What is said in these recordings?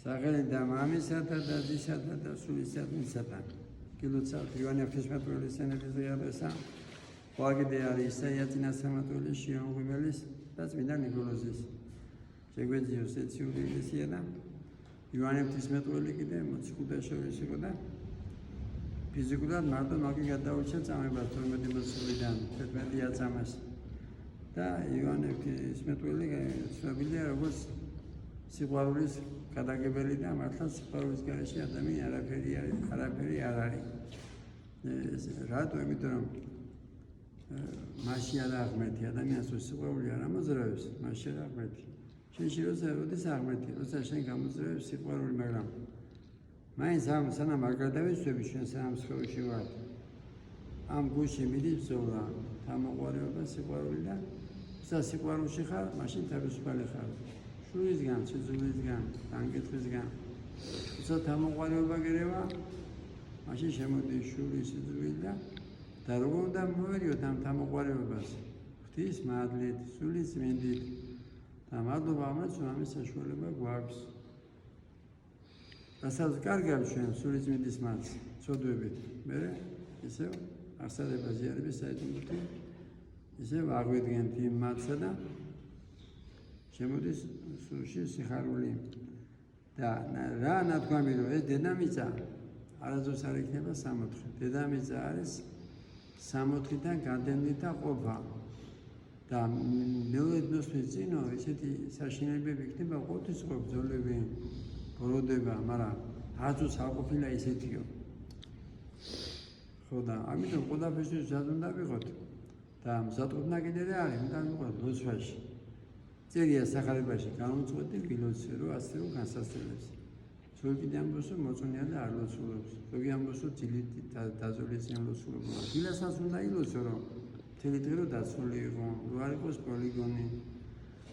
სახელი და მამისათა და ძისათა და სულისათნისათა. გილოცავთ იოანე ღვთისმეტყველის სენების ღიაბესა. ვაგიდე არის ისაია წინასწარმეტყველის შიო მღვიმელის და წმინდა ნიკოლოზის. შეგვეძიოს ეციური ეკლესია და იოანე ღვთისმეტყველი კიდე მოციქულთა შორის იყო და ფიზიკურად მარტო მაგი გადაურჩა წამებას 12 მოწლიდან 11 აწამას. და იოანე ღვთისმეტყველი ცნობილია როგორც სიყვარულის გადაგებელი და მართლა სიყვარულის გარეშე ადამიანი არაფერი არ არის. რატო? იმიტომ რომ მასში არ აღმერთი ადამიანს რო სიყვარული არ ამოძრავებს, მასში არ აღმერთი. შენში როდის აღმერთი, როცა შენ გამოძრავებს სიყვარული, მაგრამ მაინც სანამ არ გადავისვები ჩვენ სანამ სხეულში ვართ. ამ გულში მიდის ბრძოლა, თამოყვარეობა, სიყვარული და სიყვარულში ხარ, მაშინ თავისუფალი ხარ. შვილისგან, სიძულვილისგან, განგეთხვისგან. თუმცა თამოყვარეობა გერევა, მაშინ შემოდის შული, სიძულვილი და როგორ უნდა მოვერიოთ ამ თამოყვარეობას? ღვთის მადლით, სულის წმინდით და მადლობა ამას, რომ ამის საშუალება გვაქვს. რასაც კარგავ ჩვენ სულის წმინდის მადლს, ცოდვებით. მერე ისევ აღსადება ზიარების საიდუმლოთი ისევ აღვიდგენთ იმ მადლსა და შემოდის სულში სიხარული. და რა ნათქვამი რომ ეს დედამიწა არასდროს არ იქნება სამოთხე. დედამიწა არის სამოთხიდან გადამდეთა ყოფა. და მეულედნოსთვის წინო ესეთი საშინელებები იქნება ყოველთვის იყო ბრძოლები, ბოროტება, მაგრამ არასდროს არ ყოფილა ისეთიო. ხო და ამიტომ ყველაფერთვის მზად უნდა ვიყოთ და მზადყოფნა კიდე რა არის? უნდა ვიყოთ ლოცვაში. წერია სახარებაში გამოწყვეტი ვილოცე რომ ასე რომ განსასწრებს. ზოგი კიდე ამბობს რომ მოწონია და არ ლოცულობს. ზოგი ამბობს რომ ძილით დაზოლის წინ ლოცულობს. დილასაც უნდა ილოცო რომ მთელი დღე რომ დაცული იყო, რომ არ იყოს პოლიგონი,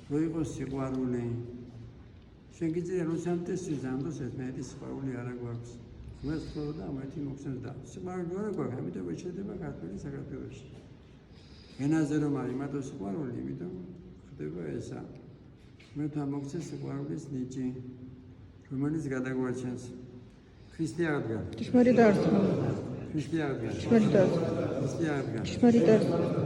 რომ იყოს სიყვარული. შენ გიძლია რომ სამტესის ამბობს ერთმანეთის სიყვარული არ გვაქვს. მე ვთქვა და ამათი მოხსენს და სიყვარული არ გვაქვს, ამიტომ შედება ქართული საქართველოში. ენაზე რომ არის მარტო სიყვარული, იმიტომ ხდება ესა. მე თან მოგცეს სიყვარულის ნიჭი, რომელიც გადაგვარჩენს. ქრისტე აღდგა. ჭიშმარიტ დარწმუნა. ქრისტე აღდგა. ჭიშმარიტ დარწმუნა. ქრისტე აღდგა. ჭიშმარიტ დარწმუნა.